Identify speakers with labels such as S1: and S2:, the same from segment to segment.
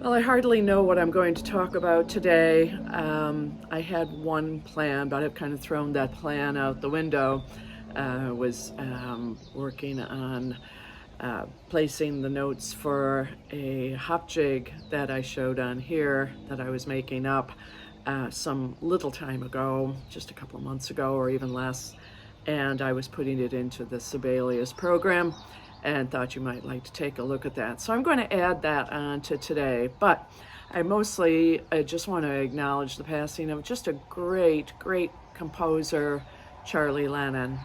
S1: Well, I hardly know what I'm going to talk about today. I had one plan, but I've kind of thrown that plan out the window. I was working on placing the notes for a hop jig that I showed on here that I was making up some little time ago, just a couple of months ago or even less, and I was putting it into the Sibelius program and thought you might like to take a look at that. So I'm going to add that on to today, but I just want to acknowledge the passing of just a great composer, Charlie Lennon.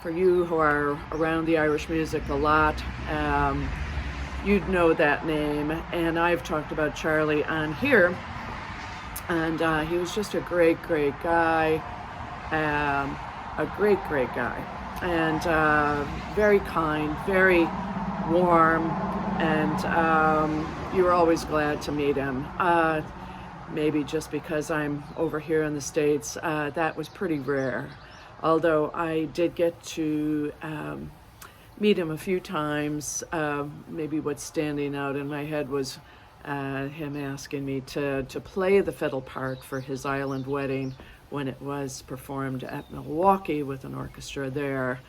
S1: For you who are around the Irish music a lot, you'd know that name, and I've talked about Charlie on here, and he was just a great guy, a great guy, and very kind, very warm, and you were always glad to meet him. Maybe just because I'm over here in the States, that was pretty rare. Although I did get to meet him a few times. Maybe what's standing out in my head was him asking me to play the fiddle part for his island wedding when it was performed at Milwaukee with an orchestra there.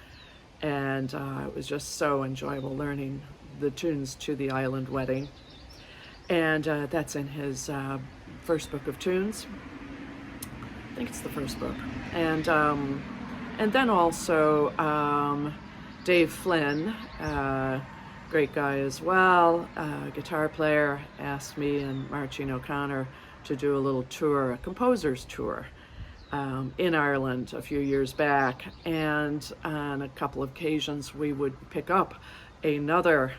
S1: And it was just so enjoyable learning the tunes to the island wedding. And that's in his first book of tunes. I think it's the first book. And then also Dave Flynn, great guy as well, guitar player, asked me and Marcin O'Connor to do a little tour, a composer's tour, in Ireland a few years back. And on a couple of occasions we would pick up another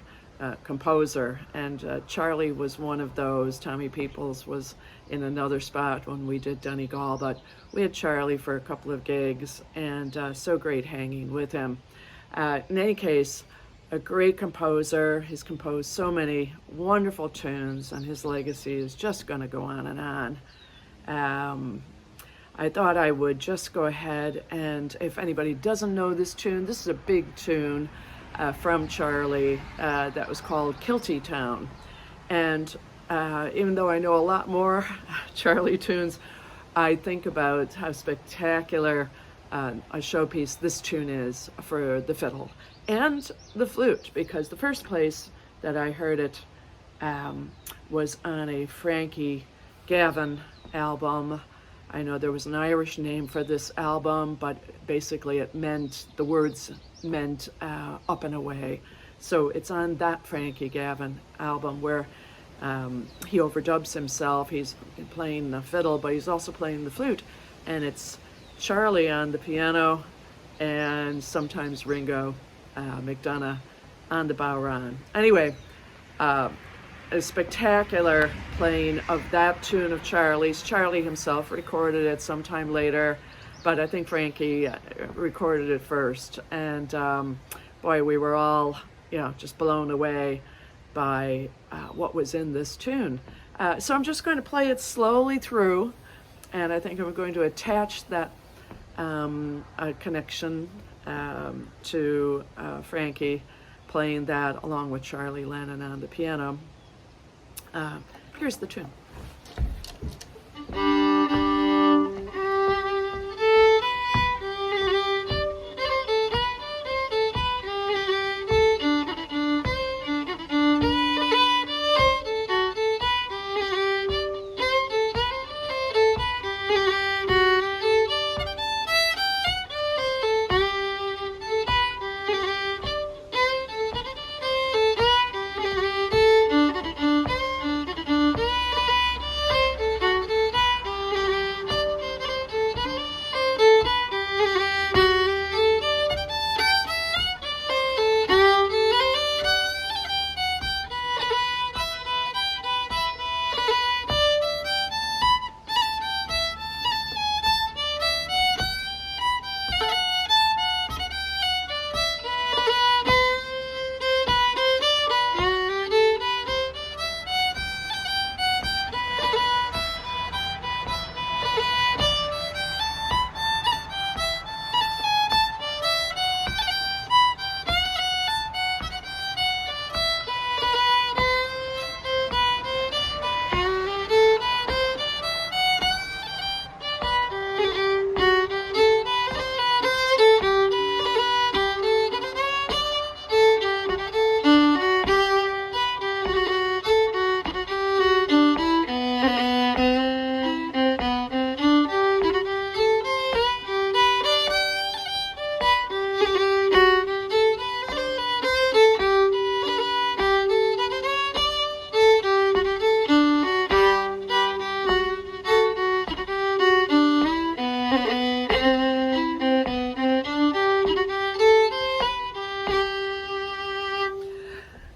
S1: composer, and Charlie was one of those. Tommy Peoples was in another spot when we did Donegal, but we had Charlie for a couple of gigs, and so great hanging with him. In any case, a great composer. He's composed so many wonderful tunes, and his legacy is just going to go on and on. I thought I would just go ahead, and if anybody doesn't know this tune, this is a big tune from Charlie that was called Kilty Town. And even though I know a lot more Charlie tunes, I think about how spectacular a showpiece this tune is for the fiddle and the flute, because the first place that I heard it was on a Frankie Gavin album. I know there was an Irish name for this album, but basically the words meant up and away. So it's on that Frankie Gavin album where he overdubs himself. He's playing the fiddle, but he's also playing the flute, and it's Charlie on the piano and sometimes Ringo McDonough on the bodhrán. Anyway, a spectacular playing of that tune of Charlie's. Charlie himself recorded it sometime later, but I think Frankie recorded it first. And boy, we were all, just blown away by what was in this tune. So I'm just going to play it slowly through, and I think I'm going to attach that connection to Frankie playing that along with Charlie Lennon on the piano. Here's the tune.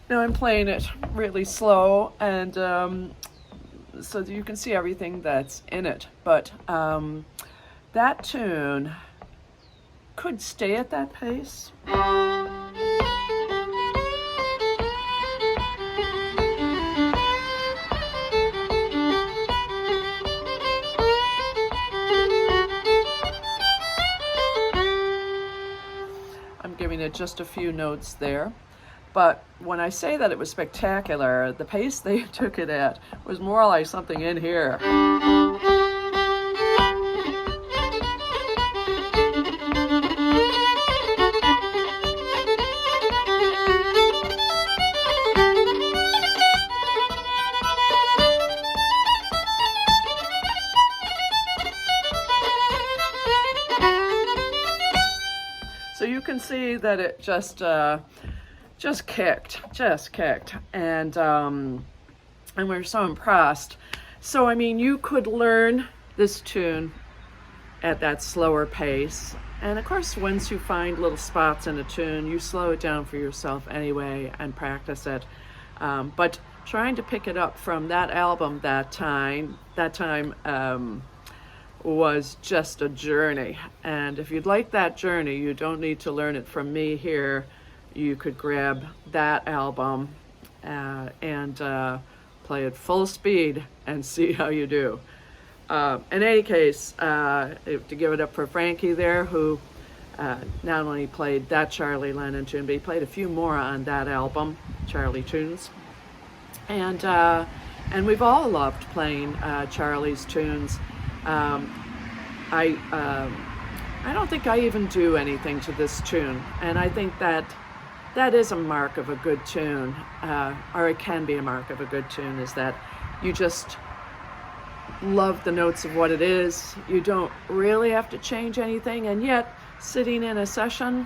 S1: Now I'm playing it really slow, and so that you can see everything that's in it. But that tune could stay at that pace. I'm giving it just a few notes there. But when I say that it was spectacular, the pace they took it at was more like something in here. So you can see that it just kicked, and we're so impressed. So I mean, you could learn this tune at that slower pace, and of course, once you find little spots in a tune, you slow it down for yourself anyway and practice it. But trying to pick it up from that album that time was just a journey. And if you'd like that journey, you don't need to learn it from me here. You could grab that album and play it full speed and see how you do. In any case, to give it up for Frankie there, who not only played that Charlie Lennon tune, but he played a few more on that album, Charlie Tunes. And we've all loved playing Charlie's tunes. I don't think I even do anything to this tune, and I think that is a mark of a good tune, or it can be a mark of a good tune, is that you just love the notes of what it is. You don't really have to change anything, and yet sitting in a session,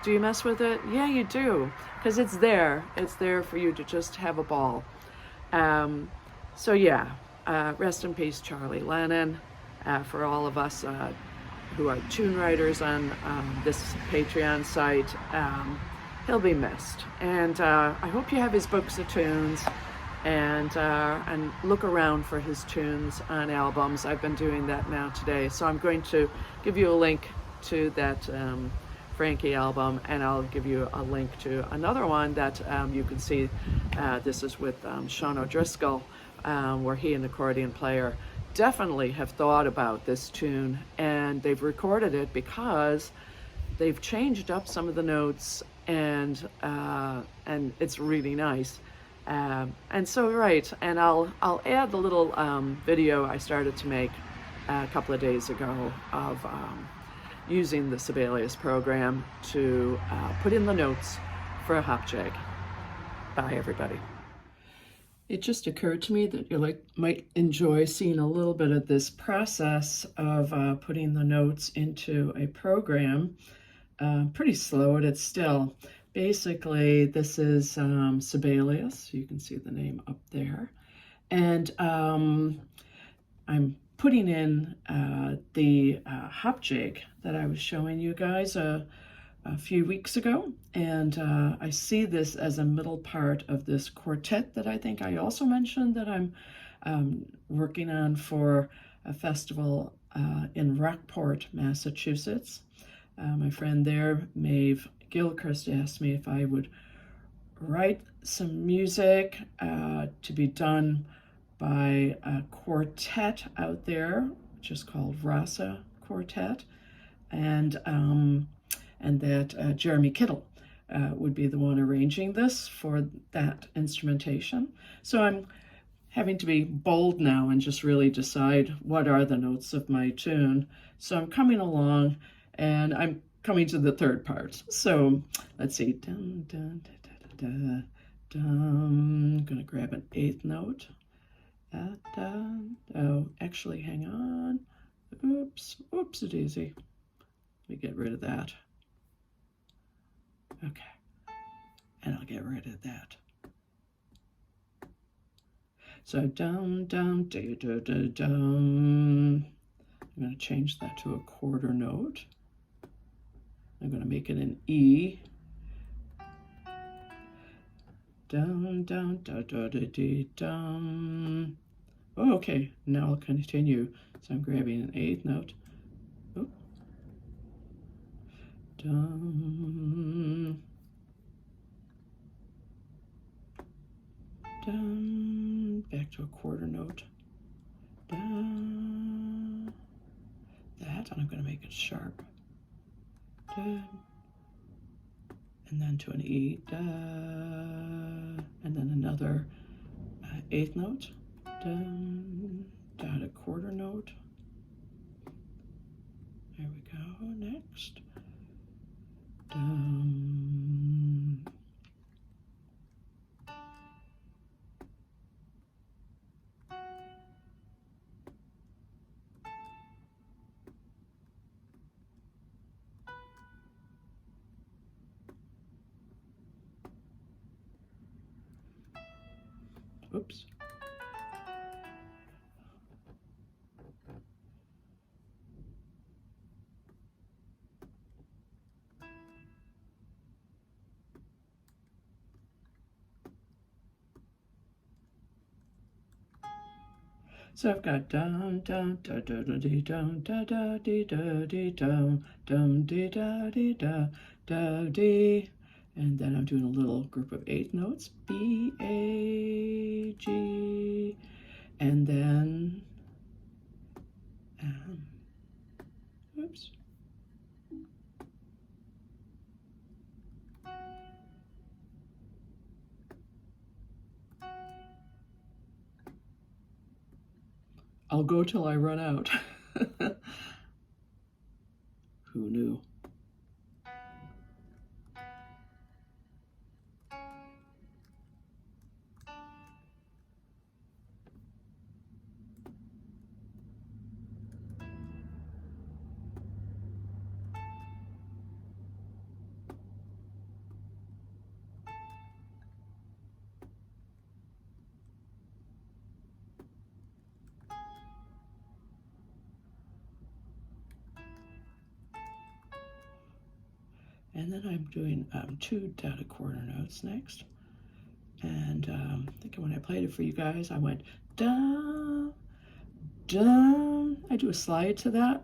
S1: do you mess with it? Yeah, you do, because it's there. It's there for you to just have a ball. So yeah, rest in peace, Charlie Lennon. For all of us who are tune writers on this Patreon site, he'll be missed. And I hope you have his books of tunes, and look around for his tunes on albums. I've been doing that now today. So I'm going to give you a link to that Frankie album, and I'll give you a link to another one that you can see. This is with Sean O'Driscoll, where he, an accordion player, definitely have thought about this tune, and they've recorded it because they've changed up some of the notes, and it's really nice. And so, right, and I'll add the little video I started to make a couple of days ago of using the Sibelius program to put in the notes for a hop jig. Bye, everybody. It just occurred to me that you might enjoy seeing a little bit of this process of putting the notes into a program. Pretty slow at it still. Basically, this is Sibelius. You can see the name up there. And I'm putting in the hop jig that I was showing you guys a few weeks ago, and I see this as a middle part of this quartet that I think I also mentioned that I'm working on for a festival in Rockport, Massachusetts. My friend there, Maeve Gilchrist, asked me if I would write some music to be done by a quartet out there, which is called Rasa Quartet, and that Jeremy Kittle would be the one arranging this for that instrumentation. So I'm having to be bold now and just really decide what are the notes of my tune. So I'm coming along, and I'm coming to the third part. So let's see. Dun, dun, da, da, da, da, dun. I'm gonna grab an eighth note. Da, da. Oh, actually, hang on. Oopsie-daisy. Let me get rid of that. Okay, and I'll get rid of that. So dum, dum, da, da, da, dum. I'm going to change that to a quarter note. I'm going to make it an E. Down, down, da, da, da, dee, dum. Oh, okay, now I'll continue. So I'm grabbing an eighth note. Oh. Dum. Dum. Back to a quarter note. Dum. That, and I'm going to make it sharp. Dum. And then to an E. Da. And then another eighth note. Dum. Down a quarter note. There we go. Next. Dum. Oops. So I've got dum dum da da da dee dum da da dee da dee dum dum dee da dee da da dee, and then I'm doing a little group of eighth notes, B A G, and then oops. I'll go till I run out. Who knew? And then I'm doing 2 dotted quarter notes next. And I think when I played it for you guys, I went da, da. I do a slide to that.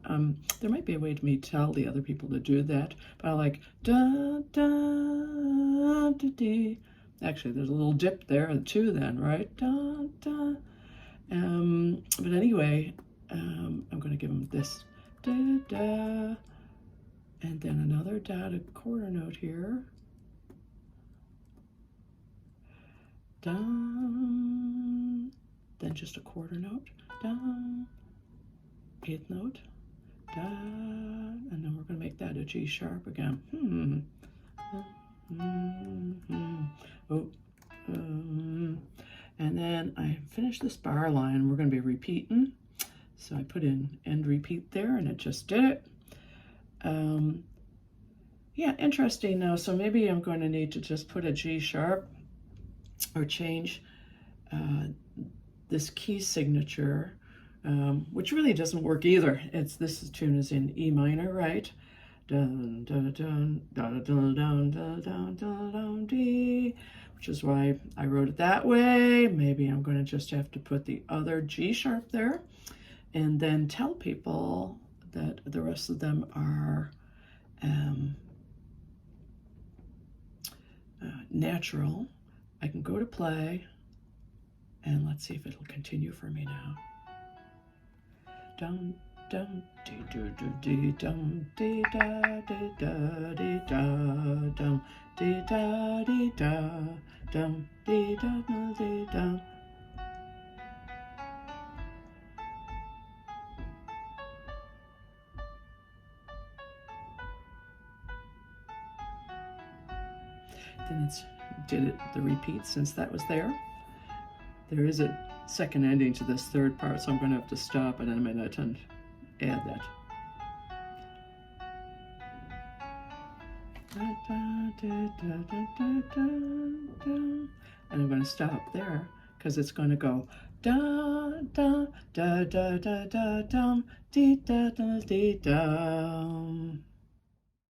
S1: There might be a way to me tell the other people to do that, but I like da, da, da, dee. Actually, there's a little dip there, 2 then, right? Da, da. But anyway, I'm going to give them this da, da. And then another dotted quarter note here. Dum. Then just a quarter note. Dum. Eighth note. Da. And then we're going to make that a G sharp again. Oh. And then I finished this bar line. We're going to be repeating. So I put in end repeat there, and it just did it. Yeah, interesting now. So maybe I'm going to need to just put a G sharp or change this key signature, which really doesn't work either. This tune is in E minor, right? Dun dun dun dun dun dun dun dun dun dun D, which is why I wrote it that way. Maybe I'm going to just have to put the other G sharp there, and then tell people that the rest of them are natural. I can go to play, and let's see if it'll continue for me now. Dum dum dee doo doo dee dum dee da dee da dee da dum dee da dee da dum dee da dee da. Then did the repeat since that was there. There is a second ending to this third part, so I'm going to have to stop and then I'm going to add that. And I'm going to stop there because it's going to go da da da da da da dum dee da da dee dum.